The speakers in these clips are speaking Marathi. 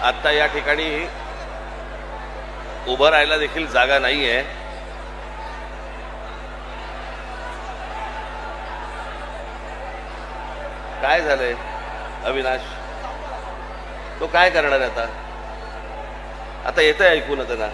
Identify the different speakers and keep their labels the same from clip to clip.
Speaker 1: आता या ठिकाणी उभं राहायला देखील जागा नाहीये. काय झालंय अविनाश? तो काय करणार आता? आता येतंय ऐकून त्यांना.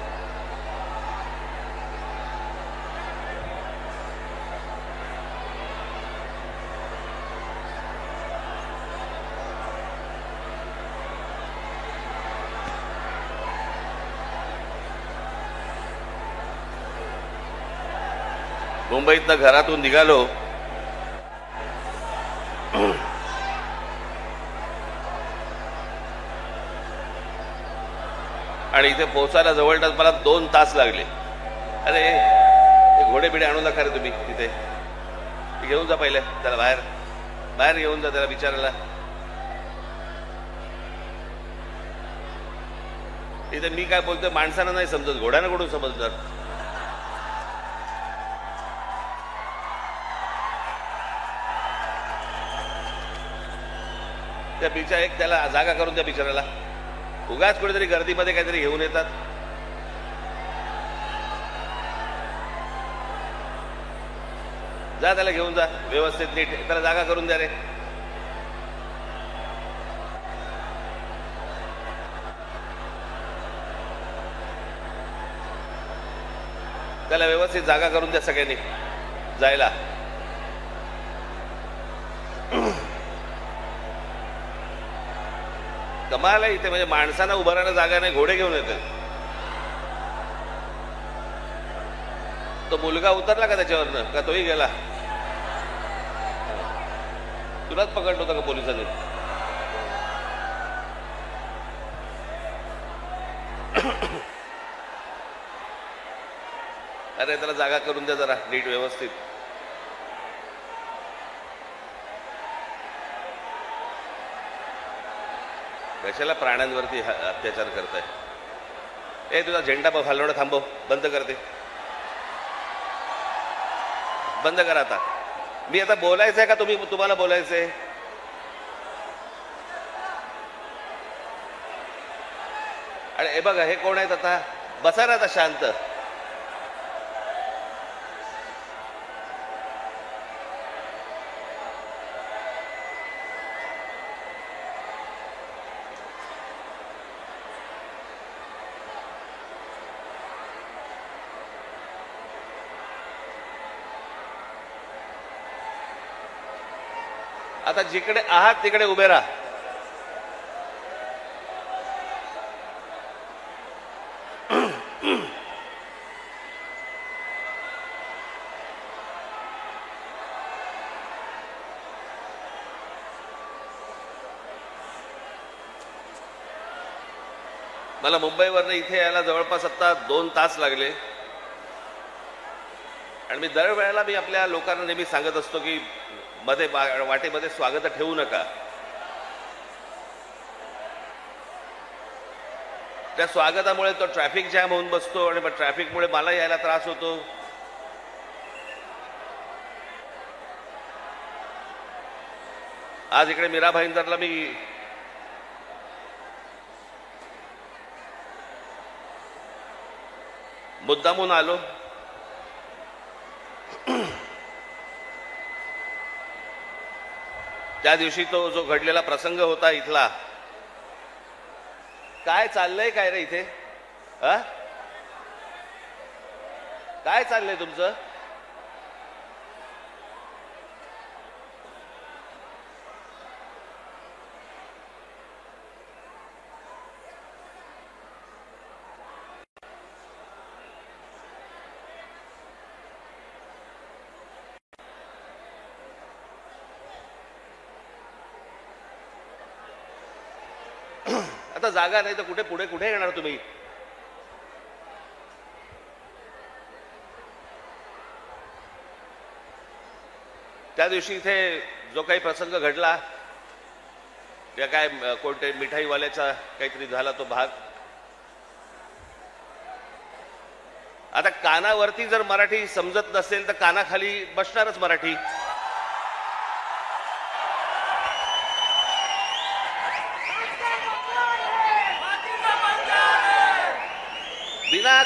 Speaker 1: मुंबईतनं घरातून निघालो आणि इथे पोहोचायला जवळपास मला 2 तास लागले. अरे हे घोडे बिडे आणू नका रे तुम्ही तिथे. घेऊन जा पहिले त्याला, बाहेर बाहेर घेऊन जा त्याला विचारायला. इथे मी काय बोलतोय माणसानं नाही समजत, घोड्यानं कुठून समजणार? त्या बिचा एक त्याला जागा करून त्या बिचारायला. उगाच कुठेतरी गर्दीमध्ये काहीतरी घेऊन येतात. जा त्याला घेऊन जा व्यवस्थित नीट, त्याला जागा करून द्या रे. त्याला व्यवस्थित जागा करून द्या सगळ्यांनी जायला. कमाल आहे इथे, म्हणजे माणसांना उभं राहायला जागा नाही, घोडे घेऊन येतात. तो मुलगा उतरला का त्याच्यावरनं? का तोही गेला? तुलाच पकडलं होतं का पोलिसांनी? अरे त्याला जागा करून द्या जरा नीट व्यवस्थित. कशाला प्राण्यांवरती अत्याचार करताय? ए तुझा झेंडा हलवणं थांबव, बंद कर ते, बंद करा आता. मी आता बोलायचंय का तुम्हाला बोलायचंय? आणि हे बघा हे कोण आहेत आता? बसा ना आता शांत. आता जिकडे आहात तिकडे उभे राहा. मला मुंबईवरनं इथे यायला जवळपास आता 2 तास लागले. आणि मी दरवेळेला मी आपल्या लोकांना नेहमी सांगत असतो की मध्ये वाटेमध्ये स्वागत ठेवू नका. त्या स्वागतामुळे तो ट्रॅफिक जॅम होऊन बसतो आणि मग ट्रॅफिकमुळे मला यायला त्रास होतो. आज इकडे मीरा भाईंदरला मी मुद्दामून आलो. त्या दिवशी तो जो घडलेला प्रसंग होता इथला, काय चाललंय काय रे इथे? काय चाललंय तुमचं? आता जागा नाही तर कुठे कुठे येणार तुम्ही? त्या दिवशी इथे जो काही प्रसंग घडला, या काय कोणते मिठाईवाल्याचा काहीतरी झाला तो भाग. आता कानावरती जर मराठी समजत नसेल तर कानाखाली बसणारच मराठी.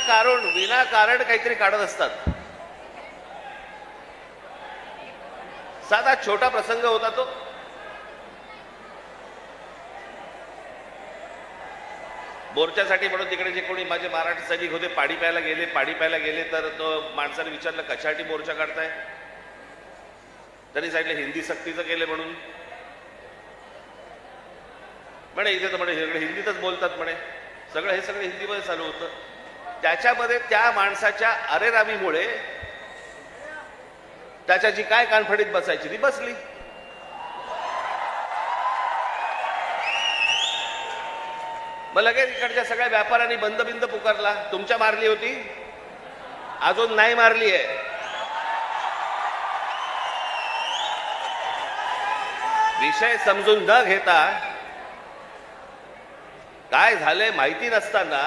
Speaker 1: विनाकारण काहीतरी काढत असतात. साधा छोटा प्रसंग होता तो. मोर्चासाठी म्हणून तिकडे जे कोणी माझे मराठी सैनिक होते पाणी प्यायला गेले तर तो माणसाने विचारलं कशासाठी मोर्चा काढताय. त्यांनी सांगितलं हिंदी सक्तीचं केलं म्हणून. म्हणे इथे तर म्हणे सगळे हिंदीतच बोलतात म्हणे. हे सगळं हिंदीमध्ये चालू होतं. त्याच्यामध्ये त्या माणसाच्या अरेरावीमुळे त्याच्या जी काय कानफडीत बसायची ती बसली. मग लगेच इकडच्या सगळ्या व्यापाऱ्यांनी बंद पुकारला. तुमच्या मारली होती, अजून नाही मारली आहे. विषय समजून न घेता काय झालंय माहिती नसताना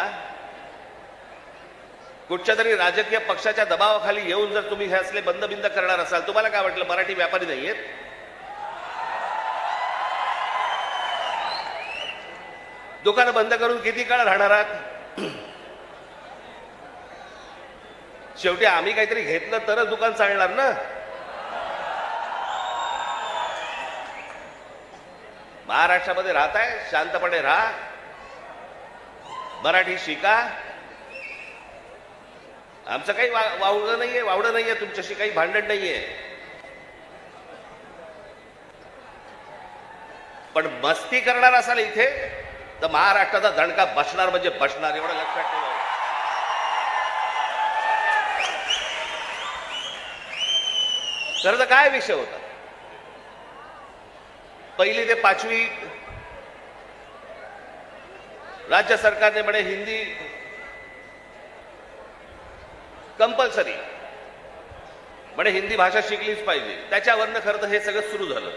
Speaker 1: कुठच्या तरी राजकीय पक्षाच्या दबावाखाली येऊन जर तुम्ही हे असले बंद करणार असाल, तुम्हाला काय वाटलं मराठी व्यापारी नाहीयेत? दुकानं बंद करून किती काळ राहणार आहात? शेवटी आम्ही काहीतरी घेतलं तरच दुकान चालणार ना. महाराष्ट्रामध्ये राहताय, शांतपणे राहा, मराठी शिका. आमचं काही वावडं नाहीये, तुमच्याशी काही भांडण नाहीये. पण मस्ती करणार असाल इथे तर महाराष्ट्राचा दणका बसणार म्हणजे बसणार, एवढं लक्षात ठेवा. तर काय विषय होता? 1ली ते 5वी राज्य सरकारने म्हणे हिंदी कंपल्सरी, म्हणे हिंदी भाषा शिकलीच पाहिजे. त्याच्यावरनं खरं तर हे सगळं सुरू झालं.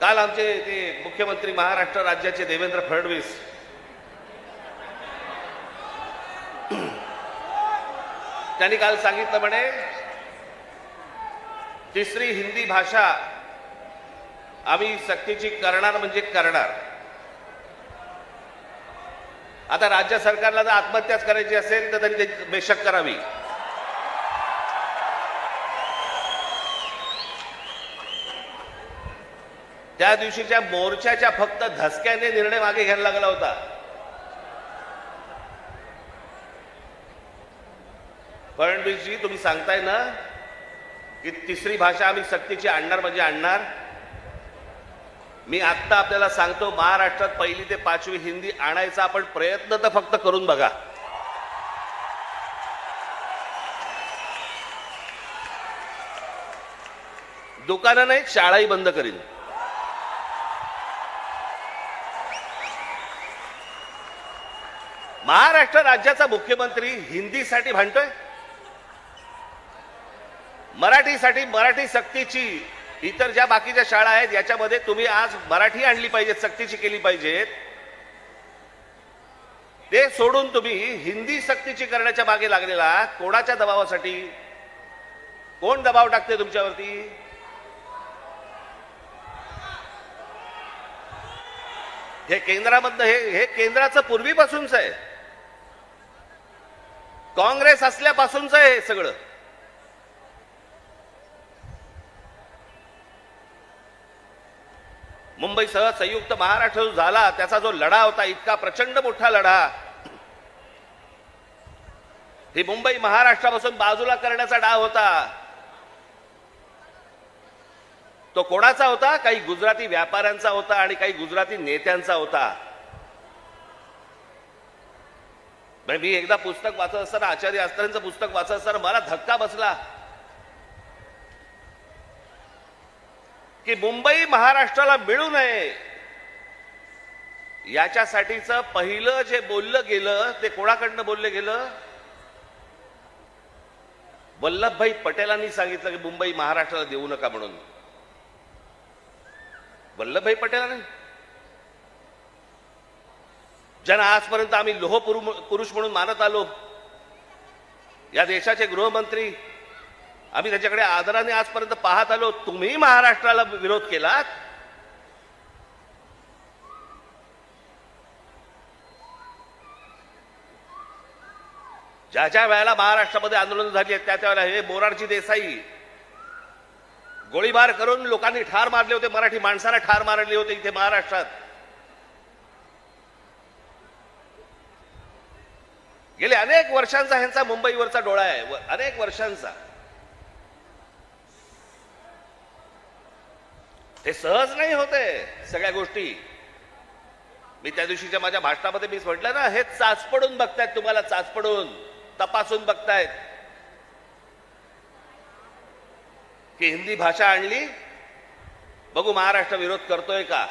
Speaker 1: काल आमचे ते मुख्यमंत्री महाराष्ट्र राज्याचे देवेंद्र फडणवीस त्यांनी काल सांगितलं म्हणे तिसरी हिंदी भाषा आम्ही सक्तीची करणार म्हणजे करणार. आता राज्य सरकारला जर आत्महत्याच करायची असेल तर त्यांनी त्याची बेशक करावी. त्या दिवशीच्या मोर्चाच्या फक्त धसक्याने निर्णय मागे घ्यायला लागला होता. फडणवीसजी तुम्ही सांगताय ना की तिसरी भाषा आम्ही सक्तीची आणणार म्हणजे आणणार. मी आत्ता आपल्याला सांगतो, महाराष्ट्रात 1ली ते 5वी हिंदी आणायचा आपण प्रयत्न तर फक्त करून बघा. दुकानं नाहीत, शाळाही बंद करीन. महाराष्ट्र राज्याचा मुख्यमंत्री हिंदीसाठी भांडतोय, मराठीसाठी, मराठी सक्तीची. इतर ज्या बाकीच्या शाळा आहेत याच्यामध्ये तुम्ही आज मराठी आणली पाहिजे, सक्तीची केली पाहिजेत. ते सोडून तुम्ही हिंदी सक्तीची करण्याच्या मागे लागलेला कोणाच्या दबावासाठी? कोण दबाव टाकते तुमच्यावरती? हे केंद्रामधलं हे केंद्राचं पूर्वीपासूनच आहे, काँग्रेस असल्यापासूनच आहे हे सगळं. मुंबईसह संयुक्त महाराष्ट्र झाला त्याचा जो लढा होता, इतका प्रचंड मोठा लढा, ही मुंबई महाराष्ट्रापासून बाजूला करण्याचा डाव होता. तो कोणाचा होता? काही गुजराती व्यापाऱ्यांचा होता आणि काही गुजराती नेत्यांचा होता. मी एकदा पुस्तक वाचत असताना, आचार्य आस्तांचं पुस्तक वाचत असताना मला धक्का बसला की मुंबई महाराष्ट्राला मिळू नये याच्यासाठीचं पहिलं जे बोललं गेलं ते कोणाकडनं बोललं गेलं? वल्लभभाई पटेलांनी सांगितलं की मुंबई महाराष्ट्राला देऊ नका म्हणून. वल्लभभाई पटेलांनी, ज्यांना आजपर्यंत आम्ही लोह पुरुष म्हणून मानत आलो, या देशाचे गृहमंत्री, आम्ही त्याच्याकडे आदराने आजपर्यंत पाहत आलो, तुम्ही महाराष्ट्राला विरोध केलात. ज्या ज्या वेळेला महाराष्ट्रामध्ये आंदोलन झाली आहेत त्या त्यावेळेला हे मोरारजी देसाई गोळीबार करून लोकांनी ठार मारले होते, मराठी माणसाला ठार मारले होते इथे महाराष्ट्रात. गेले अनेक वर्षांचा ह्यांचा मुंबईवरचा डोळा आहे, अनेक वर्षांचा. हे सहज नाही होते सगळ्या गोष्टी. मी त्या दिवशीच्या माझ्या भाषणामध्ये मी म्हटलं ना, हे चाचपडून बघतायत, तुम्हाला चाचपडून तपासून बघतायत की हिंदी भाषा आणली, बघू महाराष्ट्र विरोध करतोय का,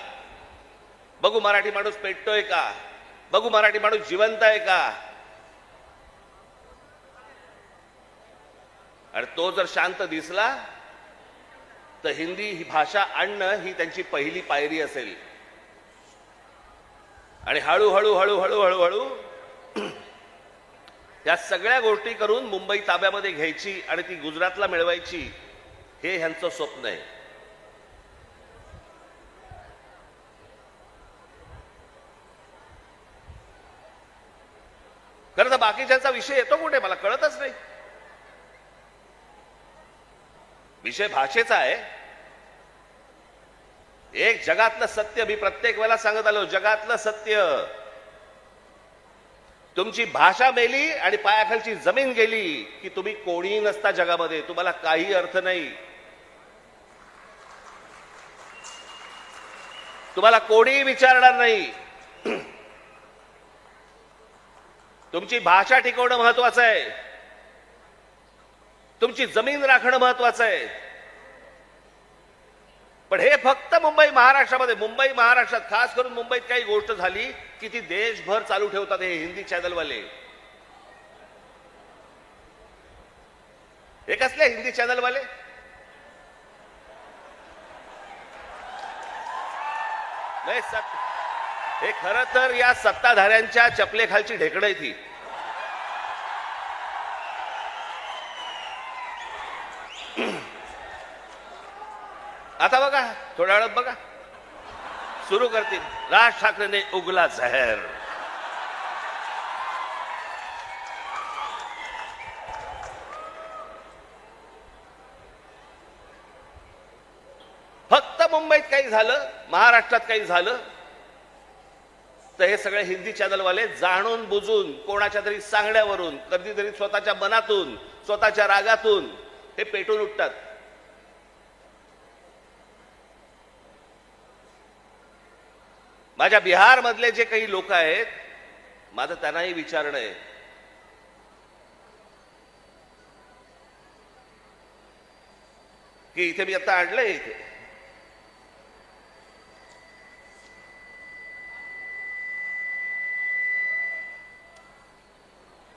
Speaker 1: बघू मराठी माणूस पेटतोय का, बघू मराठी माणूस जिवंत आहे का. आणि तो जर शांत दिसला तर हिंदी ही भाषा आणणं ही त्यांची पहिली पायरी असेल. आणि हळूहळू हळूहळू हळूहळू या सगळ्या गोष्टी करून मुंबई ताब्यामध्ये घ्यायची आणि ती गुजरातला मिळवायची, हे ह्यांचं स्वप्न आहे. खरं तर बाकीच्यांचा विषय येतो कुठे मला कळतच नाही. विषय भाषेचा आहे. एक जगातलं सत्य मी प्रत्येक वेळेला सांगत आलो, जगातलं सत्य, तुमची भाषा मेली आणि पायाखालची जमीन गेली की तुम्ही कोणीही नसता जगामध्ये, तुम्हाला काही अर्थ नाही. तुम्हाला कोणीही विचारणार नाही. तुमची भाषा टिकवणं महत्वाचं आहे, तुमची जमीन राखणं महत्वाचं आहे. पण हे फक्त मुंबई महाराष्ट्रात खास करून मुंबईत काही गोष्ट झाली की ती देशभर चालू ठेवतात हे हिंदी चॅनलवाले. हे कसले हिंदी चॅनलवाले? हे खरं तर या सत्ताधाऱ्यांच्या चपलेखालची ढेकणं आहे ती. आता बघा, थोड्या वेळात बघा सुरू करतील, राज ठाकरेने उगला जहर. फक्त मुंबईत काही झालं, महाराष्ट्रात काही झालं तर हे सगळे हिंदी चॅनलवाले जाणून बुजून कोणाच्या तरी सांगण्यावरून, कधीतरी स्वतःच्या मनातून, स्वतःच्या रागातून हे पेटून उठतात. माझ्या बिहार मधले जे काही लोक आहेत, माझं त्यांनाही विचारणं आहे की इथे मी आता आणलंय, इथे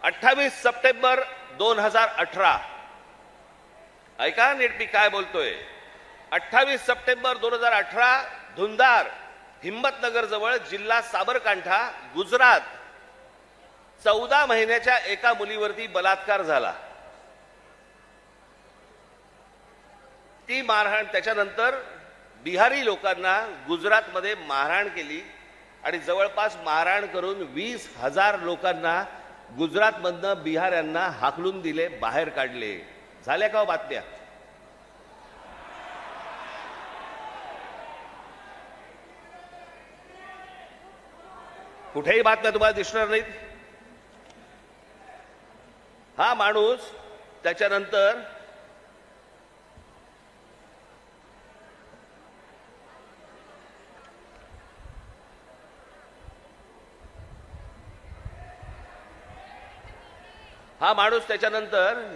Speaker 1: 28 सप्टेंबर 2018, ऐका नीट मी काय बोलतोय. 28 सप्टेंबर 2018 धुंदार, हिम्मतनगर जवळ, जिल्हा साबरकांठा, गुजरात, 14 महिन्याच्या एका मुलीवरती बलात्कार झाला. ती मारहाण, त्याच्यानंतर बिहारी लोकांना गुजरातमध्ये मारहाण केली आणि जवळपास मारहाण करून 20,000 लोकांना गुजरातमधनं बिहाऱ्यांना हाकलून दिले, बाहेर काढले. झाल्या का बातम्या? कुठेही बातम्या तुम्हाला दिसणार नाहीत. हा माणूस त्याच्यानंतर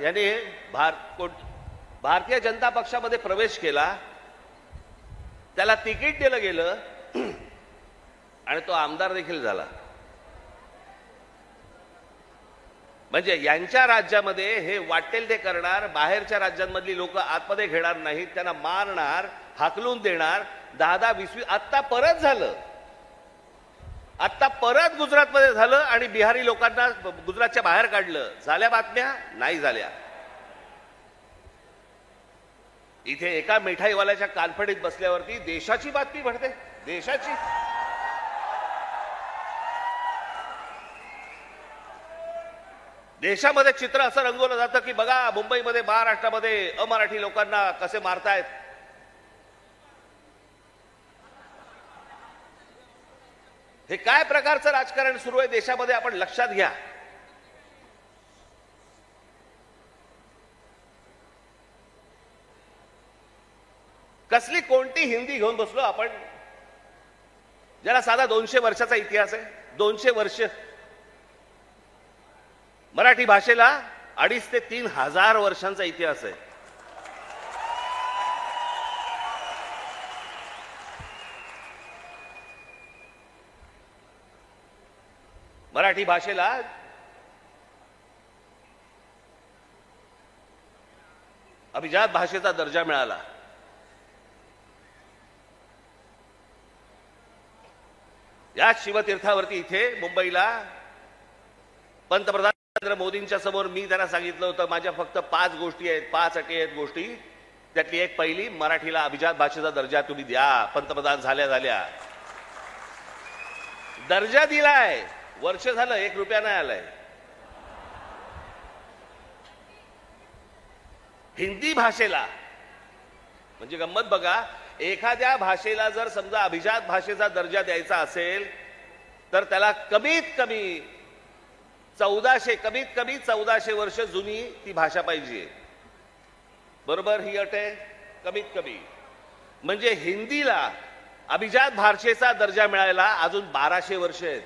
Speaker 1: याने भारतीय जनता पक्षामध्ये प्रवेश केला, त्याला तिकीट दिलं गेलं आणि तो आमदार देखील झाला. म्हणजे यांच्या राज्यामध्ये हे वाटेल ते करणार, बाहेरच्या राज्यांमधली लोक आतमध्ये घेणार नाहीत, त्यांना मारणार, हाकलून देणार. 10-20 आत्ता परत झालं, आत्ता परत गुजरातमध्ये झालं आणि बिहारी लोकांना गुजरातच्या बाहेर काढलं. झाल्या बातम्या? नाही झाल्या. इथे एका मिठाईवाल्याच्या कानफडीत बसल्यावरती देशाची बातमी घडते, देशाची. देशामध्ये चित्र असं रंगवलं जातं की बघा मुंबईमध्ये महाराष्ट्रामध्ये अमराठी लोकांना कसे मारतायत. हे काय प्रकारचं राजकारण सुरू आहे देशामध्ये आपण लक्षात घ्या. कसली कोणती हिंदी घेऊन बसलो आपण, ज्याला साधा 200 वर्षाचा इतिहास आहे. 200 वर्ष. मराठी भाषेला 2,500 ते 3,000 वर्षांचा इतिहास आहे. मराठी भाषेला अभिजात भाषेचा दर्जा मिळाला. या शिवतीर्थावरती इथे मुंबईला पंतप्रधान नरेंद्र मोदींच्या समोर मी त्यांना सांगितलं होतं माझ्या फक्त 5 गोष्टी आहेत, 5 अटी आहेत गोष्टी. त्यातली एक पहिली, मराठीला अभिजात भाषेचा दर्जा तुम्ही द्या. पंतप्रधान झाल्या दर्जा दिलाय. वर्ष झालं 1 रुपया नाही आलाय. हिंदी भाषेला म्हणजे गंमत बघा, एखाद्या भाषेला जर समजा अभिजात भाषेचा दर्जा द्यायचा असेल तर त्याला कमीत कमी 1400 वर्ष जुनी ती भाषा पाहिजे. बरोबर, ही अट आहे कमीत कमी. म्हणजे हिंदीला अभिजात भाषेचा दर्जा मिळायला अजून 1200 वर्ष आहेत.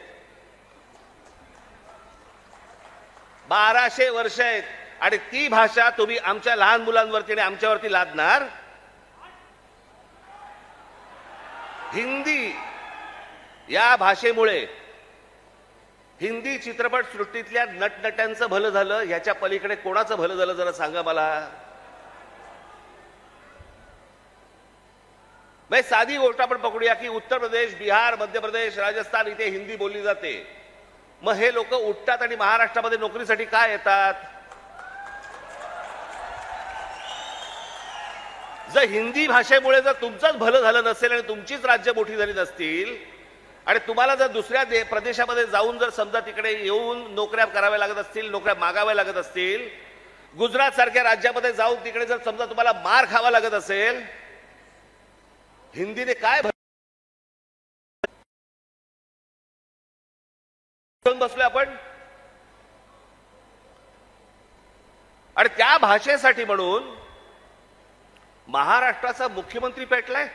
Speaker 1: 1200 वर्ष आहेत. आणि ती भाषा तुम्ही आमच्या लहान मुलांवरती आणि आमच्यावरती लादणार. हिंदी या भाषेमुळे हिंदी चित्रपट सृष्टीतल्या नटनट्यांचं भलं झालं, ह्याच्या पलीकडे कोणाचं भलं झालं जरा सांगा मला. साधी गोष्ट आपण पकडूया की उत्तर प्रदेश, बिहार, मध्य प्रदेश, राजस्थान इथे हिंदी बोलली जाते. मग हे लोक उठतात आणि महाराष्ट्रामध्ये नोकरीसाठी काय येतात? जर हिंदी भाषेमुळे जर तुमचंच भलं झालं नसेल आणि तुमचीच राज्य मोठी झाली नसतील आणि तुम्हाला जर दुसऱ्या प्रदेशामध्ये जाऊन जर समजा तिकडे येऊन नोकऱ्या कराव्या लागत असतील, नोकऱ्या मागाव्या लागत असतील, गुजरात सारख्या राज्यामध्ये जाऊन तिकडे जर समजा तुम्हाला मार खावा लागत असेल, हिंदीने काय बसलोय आपण. आणि त्या भाषेसाठी म्हणून महाराष्ट्राचा मुख्यमंत्री पेटलाय.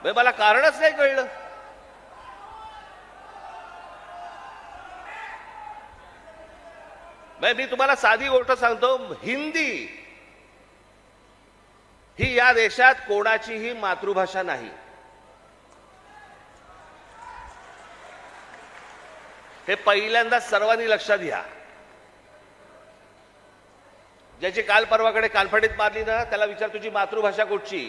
Speaker 1: मला कारणच नाही कळलं. मी तुम्हाला साधी गोष्ट सांगतो, हिंदी ही या देशात कोणाचीही मातृभाषा नाही. हे पहिल्यांदा सर्वांनी लक्षात घ्या. ज्याची काल परवाकडे कानफडीत मारली ना त्याला विचार तुझी मातृभाषा कुठची.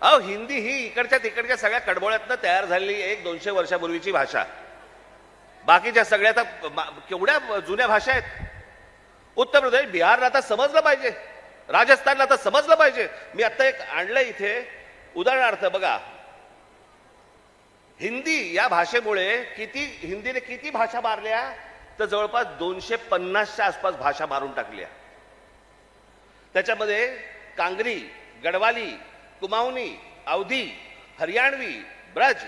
Speaker 1: अहो, हिंदी ही इकडच्या तिकडच्या सगळ्या कडबोळ्यातनं तयार झालेली 100-200 वर्षापूर्वीची भाषा. बाकीच्या सगळ्या तर केवढ्या जुन्या भाषा आहेत. उत्तर प्रदेश, बिहारला आता समजलं पाहिजे, राजस्थानला तर समजलं पाहिजे. मी आता एक आणलंय इथे उदाहरणार्थ बघा. हिंदी या भाषेमुळे हिंदीने किती भाषा मारल्या तर जवळपास 250च्या आसपास भाषा मारून टाकल्या. त्याच्यामध्ये कांगरी, गडवाली, कुमाऊनी, अवधी, हरियाणवी, ब्रज,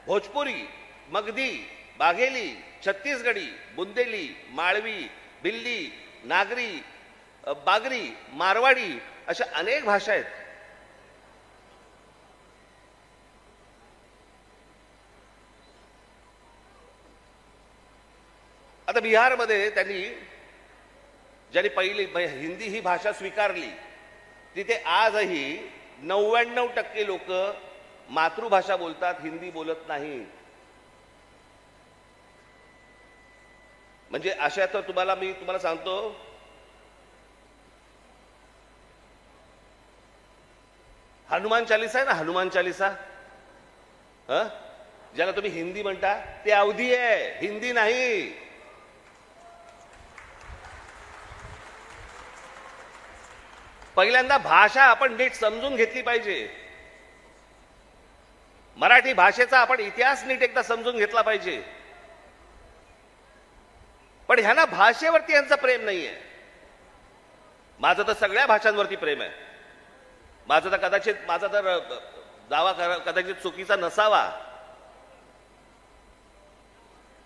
Speaker 1: भोजपुरी, मगधी, बाघेली, छत्तीसगडी, बुंदेली, माळवी, भिल्ली, नागरी, बागरी, मारवाडी अशा अनेक भाषा आहेत. आता बिहारमध्ये ज्यांनी पहिली हिंदी ही भाषा स्वीकारली तिथे आजही 99% लोक मातृभाषा बोलतात, हिंदी बोलत नाही. म्हणजे अशा तर मी तुम्हाला सांगतो, हनुमान चालीसा आहे ना, हनुमान चालीसा, ज्याला तुम्ही हिंदी म्हणता ते अवधी आहे, हिंदी नाही. पहिल्यांदा भाषा आपण नीट समजून घेतली पाहिजे. मराठी भाषेचा आपण इतिहास नीट एकदा समजून घेतला पाहिजे. पण ह्यांना भाषेवरती यांचं प्रेम नाहीये. माझं तर सगळ्या भाषांवरती प्रेम आहे. माझा तर दावा कदाचित चुकीचा नसावा,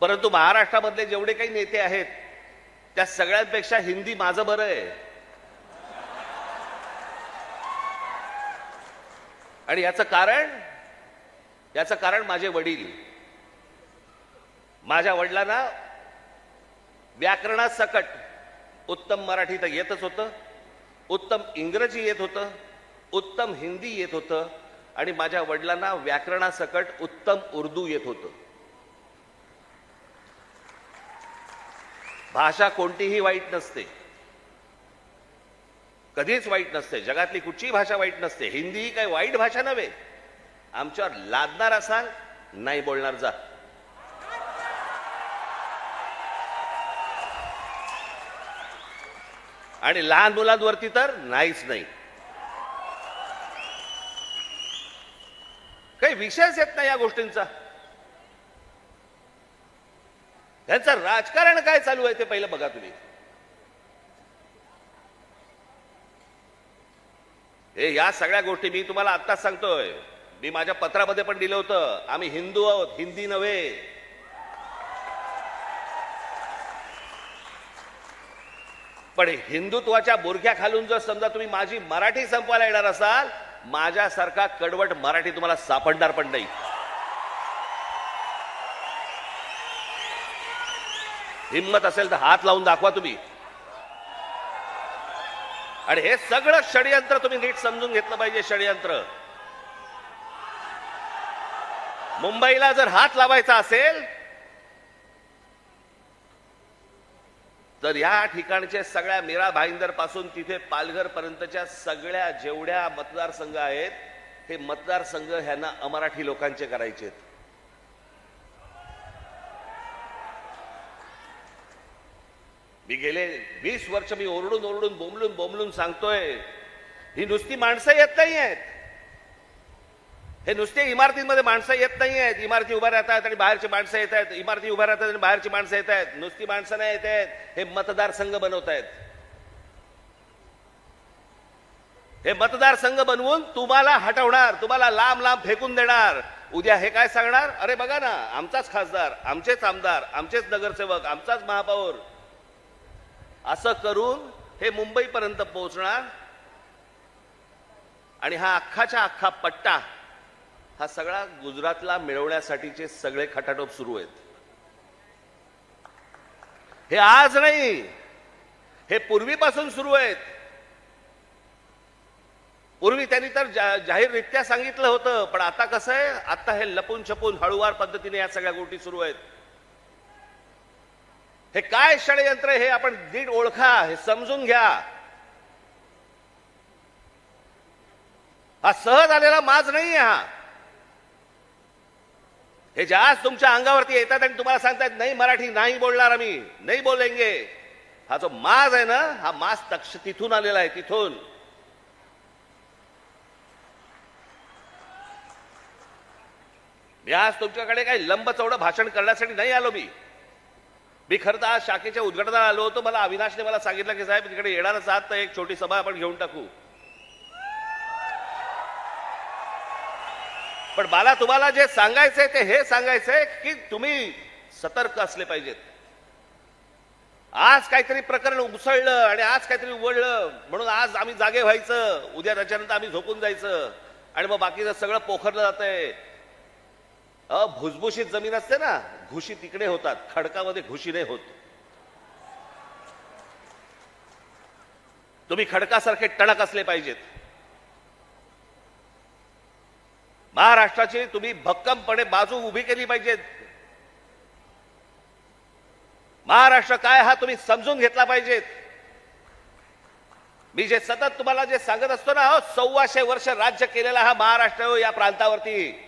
Speaker 1: परंतु महाराष्ट्रामधले जेवढे काही नेते आहेत त्या सगळ्यांपेक्षा हिंदी माझं बरं आहे. आणि याचं कारण माझे वडील. माझ्या वडिलांना व्याकरणासकट उत्तम मराठी तर येतच होतं, उत्तम इंग्रजी येत होतं, उत्तम हिंदी येत होतं, आणि माझ्या वडिलांना व्याकरणासकट उत्तम उर्दू येत होतं. भाषा कोणतीही वाईट नसते, कधीच वाईट नसते. जगातली कुठचीही भाषा वाईट नसते. हिंदी ही काही वाईट भाषा नव्हे. आमच्यावर लादणार असाल, नाही बोलणार जा. आणि लहान मुलांवरती तर नाहीच नाही. काही विषयच येत नाही या गोष्टींचा. त्यांचं राजकारण काय चालू आहे ते पहिलं बघा तुम्ही. या सगळ्या गोष्टी मी तुम्हाला आत्ताच सांगतोय. मी माझ्या पत्रामध्ये पण दिलं होतं, आम्ही हिंदू आहोत, हिंदी नव्हे. पण हिंदुत्वाच्या बुरख्या खालून जर समजा तुम्ही माझी मराठी संपवायला येणार असाल, माझ्यासारखा कडवट मराठी तुम्हाला सापडणार पण नाही. हिम्मत असेल तर हात लावून दाखवा तुम्ही. आणि हे सगळं षडयंत्र तुम्ही नीट समजून घेतलं पाहिजे. षडयंत्र. मुंबईला जर हात लावायचा असेल तर या ठिकाणचे सगळ्या मीरा भाईंदर पासून तिथे पालघर पर्यंतच्या सगळ्या जेवढ्या मतदारसंघ आहेत, हे मतदारसंघ ह्यांना अमराठी लोकांचे करायचे. मी गेले 20 वर्ष मी ओरडून बोंबलून सांगतोय, ही नुसती माणसं येत नाही आहेत. हे नुसते इमारतींमध्ये माणसं येत नाही आहेत. इमारती उभ्या राहतात आणि बाहेरची माणसं येत आहेत. इमारती उभ्या राहतात आणि बाहेरची माणसं येत आहेत. नुसती माणसं नाही येत आहेत. हे मतदारसंघ बनवत आहेत. हे मतदारसंघ बनवून तुम्हाला हटवणार, तुम्हाला लांब लांब फेकून देणार. उद्या हे काय सांगणार, अरे बघा ना, आमचाच खासदार, आमचेच आमदार, आमचेच नगरसेवक, आमचाच महापौर. असं करून हे मुंबईपर्यंत पोहोचणार. आणि हा अख्खाच्या अख्खा पट्टा हा सगळा गुजरातला मिळवण्यासाठीचे सगळे खटाटोप सुरू आहेत. हे आज नाही, हे पूर्वीपासून सुरू आहेत. पूर्वी त्यांनी तर जाहीररित्या सांगितलं होतं, पण आता कसं आहे, आता हे लपून छपून हळूवार पद्धतीने या सगळ्या गोष्टी सुरू आहेत. हे काय षडयंत्र हे आपण नीट ओळखा, हे समजून घ्या. हा सहज आलेला माज नाहीये. हे जे आज तुमच्या अंगावरती येतात आणि तुम्हाला सांगतात नाही मराठी नाही बोलणार, आम्ही नाही बोलेंगे, हा जो माज आहे ना, हा माज तिथून आलेला आहे. तिथून मी आज तुमच्याकडे काही लंब चौडं भाषण करण्यासाठी नाही आलो. मी खरं तर आज शाखेच्या उद्घाटनाला आलो होतो. मला अविनाशने मला सांगितलं की साहेब तिकडे येणारच आहात तर एक छोटी सभा आपण घेऊन टाकू. पण मला तुम्हाला जे सांगायचंय ते हे सांगायचंय की तुम्ही सतर्क असले पाहिजेत. आज काहीतरी प्रकरण उसळलं आणि आज काहीतरी उघडलं म्हणून आज आम्ही जागे व्हायचं, उद्या त्याच्यानंतर आम्ही झोपून जायचं आणि मग बाकीचं सगळं पोखरलं जातंय. भुसभुशीत जमीन असते ना, घुशी तिकडे होतात, खडकामध्ये घुशी नाही होत. तुम्ही खडकासारखे टणक असले पाहिजेत. महाराष्ट्राची तुम्ही भक्कमपणे बाजू उभी केली पाहिजे. महाराष्ट्र काय हा तुम्ही समजून घेतला पाहिजेत. मी जे सतत तुम्हाला जे सांगत असतो ना, 1400 वर्ष राज्य केलेला हा महाराष्ट्र या प्रांतावरती.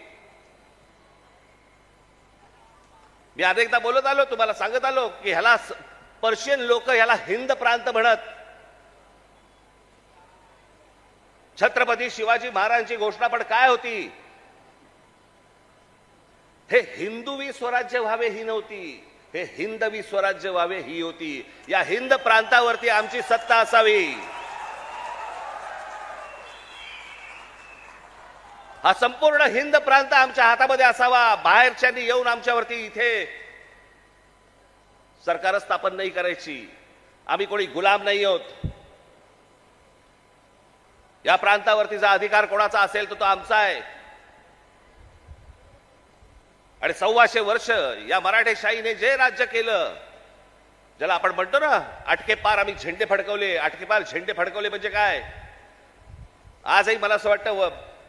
Speaker 1: मी अनेकदा बोलत आलो, तुम्हाला सांगत आलो की ह्याला पर्शियन लोक ह्याला हिंद प्रांत म्हणत. छत्रपती शिवाजी महाराजांची घोषणा पण काय होती? हे हिंदवी स्वराज्य व्हावे ही नव्हती, हे हिंदवी स्वराज्य व्हावे ही होती. या हिंद प्रांतावरती आमची सत्ता असावी. हा संपूर्ण हिंद प्रांत आमच्या हातामध्ये असावा. बाहेरच्यांनी येऊन आमच्यावरती इथे सरकार स्थापन नाही करायची. आम्ही कोणी गुलाम नाही आहोत. या प्रांतावरतीचा अधिकार कोणाचा असेल तो आमचा आहे. आणि 125 वर्ष या मराठेशाहीने जे राज्य केलं, ज्याला आपण म्हणतो ना अटके पार आम्ही झेंडे फडकवले. अटके पार झेंडे फडकवले म्हणजे काय? आजही मला असं वाटतं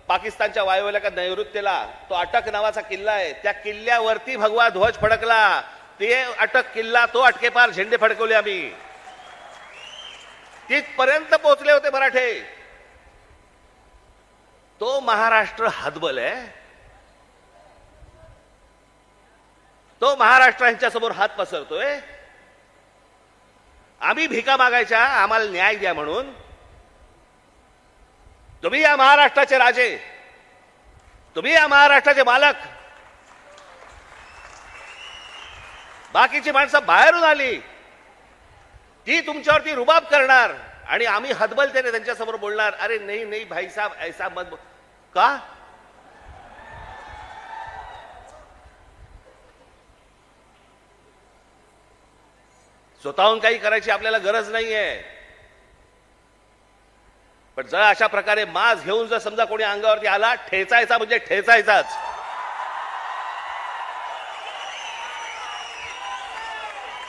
Speaker 1: पाकिस्तानच्या वायव्य नैऋत्येला तो अटक नावाचा किल्ला आहे, त्या किल्ल्यावरती भगवा ध्वज फडकला. ते अटक किल्ला, तो अटके पार झेंडे फडकवले आम्ही. तिथपर्यंत पोहोचले होते मराठे. तो महाराष्ट्र हतबल आहे. तो महाराष्ट्र यांच्या समोर हात पसरतोय. आम्ही भिका मागायच्या आम्हाला न्याय द्या म्हणून. तुम्ही या महाराष्ट्राचे राजे, तुम्ही या महाराष्ट्राचे मालक. बाकीची माणसं बाहेरून आली, ती तुमच्यावरती रुबाब करणार आणि आम्ही हतबलतेने त्यांच्यासमोर बोलणार, अरे नाही नाही भाई साहब ऐसा मत. का? स्वतःहून काही करायची आपल्याला गरज नाहीये. पण जर अशा प्रकारे माज घेऊन जर समजा कोणी अंगावरती आला, ठेचायचा म्हणजे ठेचायचाच.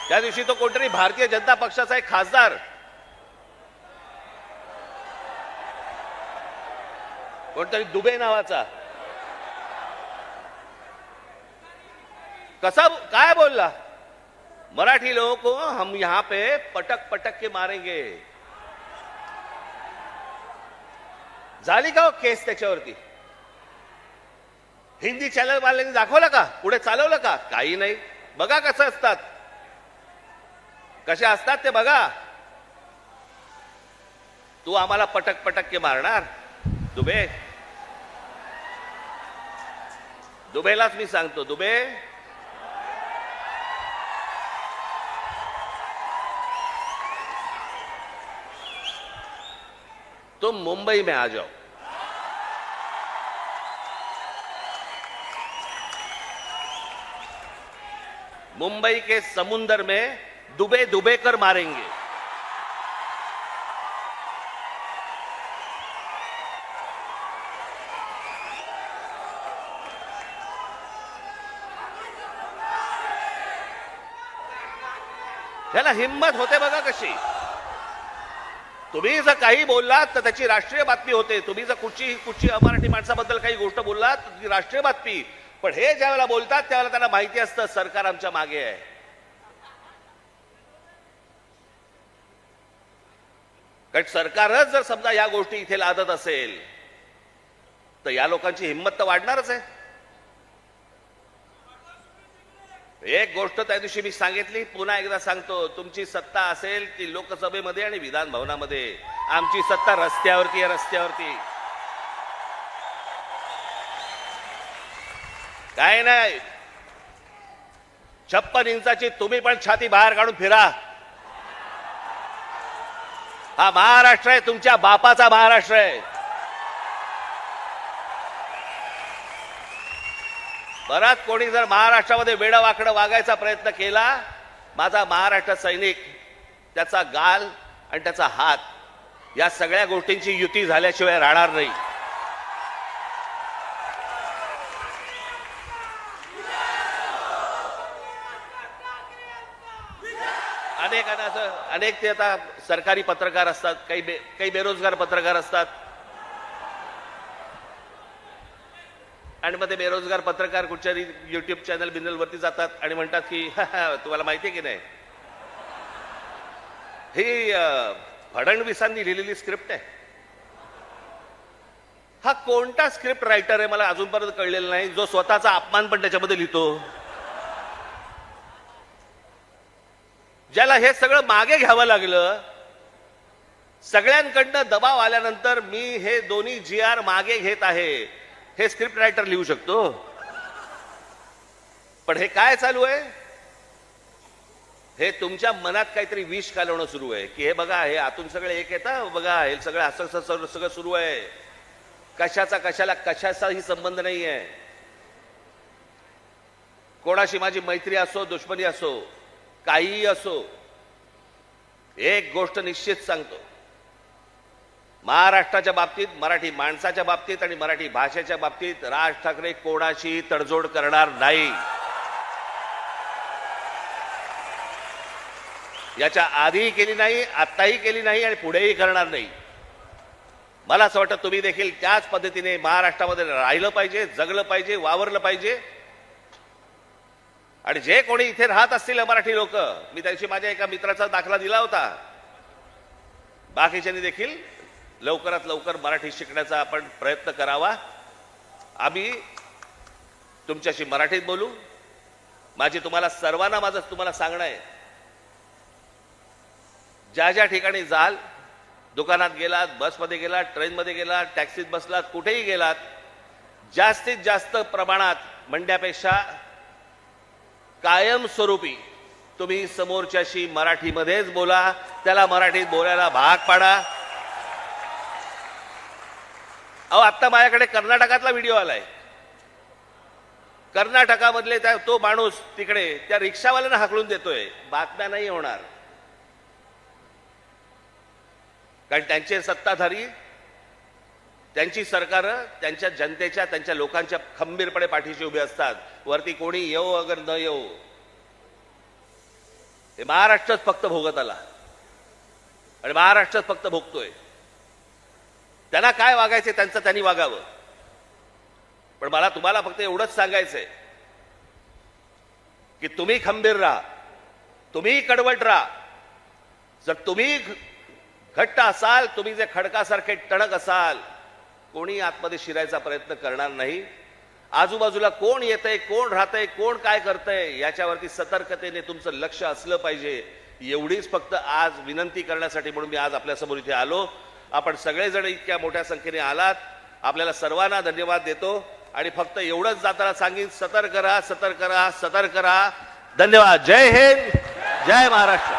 Speaker 1: त्या दिवशी तो कोणतरी भारतीय जनता पक्षाचा एक खासदार, कोणतरी दुबे नावाचा, कसा काय बोलला, मराठी लोगों को हम यहां पे पटक पटक के मारेंगे. झाली का हो केस त्याच्यावरती? हिंदी चॅनल वाल्यांनी दाखवलं का? पुढे चालवलं का? काही नाही. बघा कसं असतात, कसे असतात ते बघा. तू आम्हाला पटक पटक के मारणार दुबे? दुबेलाच मी सांगतो, दुबे तुम मुंबई में आ जाओ. मुंबई के समुंदर में डुबे डुबे कर मारेंगे. त्याला हिम्मत होते बघा कशी. तुम्ही जर काही बोललात तर त्याची राष्ट्रीय बातमी होते. तुम्ही जर कुठची अमराठी माणसाबद्दल काही गोष्ट बोललात तर ती राष्ट्रीय बातमी. पण हे ज्यावेळेला बोलतात त्यावेळेला त्यांना माहिती असतं सरकार आमच्या मागे आहे. कारण सरकारच जर समजा या गोष्टी इथे लादत असेल तर या लोकांची हिंमत तर वाढणारच आहे. एक गोष्ट त्या दिवशी मी सांगितली, पुन्हा एकदा सांगतो, तुमची सत्ता असेल ती लोकसभेमध्ये आणि विधान भवनामध्ये. आमची सत्ता रस्त्यावरती आहे. रस्त्यावरती काय नाही. 56 इंचाची तुम्ही पण छाती बाहेर काढून फिरा. हा महाराष्ट्र आहे, तुमच्या बापाचा महाराष्ट्र आहे. बराच कोणी जर महाराष्ट्रामध्ये वेडं वाकडं वागायचा प्रयत्न केला, माझा महाराष्ट्र सैनिक त्याचा गाल आणि त्याचा हात या सगळ्या गोष्टींची युती झाल्याशिवाय राहणार नाही. अनेक ते आता सरकारी पत्रकार असतात, काही बेरोजगार पत्रकार असतात. आणि मग ते बेरोजगार पत्रकार कुठच्या युट्यूब चॅनल बिनलवरती जातात आणि म्हणतात की तुम्हाला माहिती आहे की नाही, ही फडणवीसांनी लिहिलेली स्क्रिप्ट आहे. हा कोणता स्क्रिप्ट रायटर आहे मला अजूनपर्यंत कळलेला नाही, जो स्वतःचा अपमान पण त्याच्यामध्ये लिहितो. ज्याला हे सगळं मागे घ्यावं लागलं सगळ्यांकडनं दबाव आल्यानंतर मी हे दोन्ही GR मागे घेत आहे, हे स्क्रिप्ट रायटर लिहू शकतो. पण हे काय चालू आहे? हे तुमच्या मनात काहीतरी विष कालवणं सुरू आहे की हे बघा, हे आतून सगळे एक येतं, बघा हे सगळं असं सगळं सुरू आहे. कशाचा कशाला कशाचाही संबंध नाही आहे. कोणाशी माझी मैत्री असो, दुश्मनी असो, काहीही असो, एक गोष्ट निश्चित सांगतो, महाराष्ट्राच्या बाबतीत, मराठी माणसाच्या बाबतीत आणि मराठी भाषेच्या बाबतीत राज ठाकरे कोणाशी तडजोड करणार नाही. याच्या आधीही केली नाही, आत्ताही केली नाही आणि पुढेही करणार नाही. मला असं वाटतं तुम्ही देखील त्याच पद्धतीने महाराष्ट्रामध्ये राहिलं पाहिजे, जगलं पाहिजे, वावरलं पाहिजे. आणि जे कोणी इथे राहत असतील मराठी लोक, मी त्याशी माझ्या एका मित्राचा दाखला दिला होता, बाकीच्यांनी देखील लवकरात लवकर मराठी शिकण्याचा आपण प्रयत्न करावा. आम्ही तुमच्याशी मराठीत बोलू. माझी तुम्हाला सर्वांना तुम्हाला सांगणं आहे, ज्या ज्या ठिकाणी जाल, दुकानात गेलात, बसमध्ये गेलात, ट्रेनमध्ये गेलात, टॅक्सीत बसलात, कुठेही गेलात, जास्तीत जास्त प्रमाणात म्हणण्यापेक्षा कायमस्वरूपी तुम्ही समोरच्याशी मराठीमध्येच बोला, त्याला मराठीत बोलायला भाग पाडा. अहो, आता माझ्याकडे कर्नाटकातला व्हिडिओ आलाय. कर्नाटकामधले तो माणूस तिकडे त्या रिक्षावाल्यांना हाकलून देतोय. बातम्या नाही होणार, कारण त्यांचे सत्ताधारी, त्यांची सरकारं त्यांच्या जनतेच्या, त्यांच्या लोकांच्या खंबीरपणे पाठीशी उभे असतात. वरती कोणी येऊ अगर न येऊ, हे महाराष्ट्रच फक्त भोगत आला आणि महाराष्ट्रच फक्त भोगतोय. त्यांना काय वागायचे त्यांचं त्यांनी वागावं. पण मला तुम्हाला फक्त एवढंच सांगायचंय की तुम्ही खंबीर राहा, तुम्ही कडवट राहा. जर तुम्ही घट्ट असाल, तुम्ही जे खडकासारखे टणक असाल, कोणी आतमध्ये शिरायचा प्रयत्न करणार नाही. आजूबाजूला कोण येतंय, कोण राहतंय, कोण काय करतंय, याच्यावरती सतर्कतेने तुमचं लक्ष असलं पाहिजे. एवढीच फक्त आज विनंती करण्यासाठी म्हणून मी आज आपल्यासमोर इथे आलो. आपण सगळेजण इतक्या मोठ्या संख्येने आलात, आपल्याला सर्वांना धन्यवाद देतो. आणि फक्त एवढंच जाताना सांगेन, सतर्क राहा, सतर्क राहा, सतर्क राहा. धन्यवाद. जय हिंद, जय महाराष्ट्र.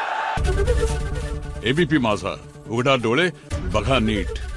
Speaker 2: एबीपी माझा, उघडा डोळे बघा नीट.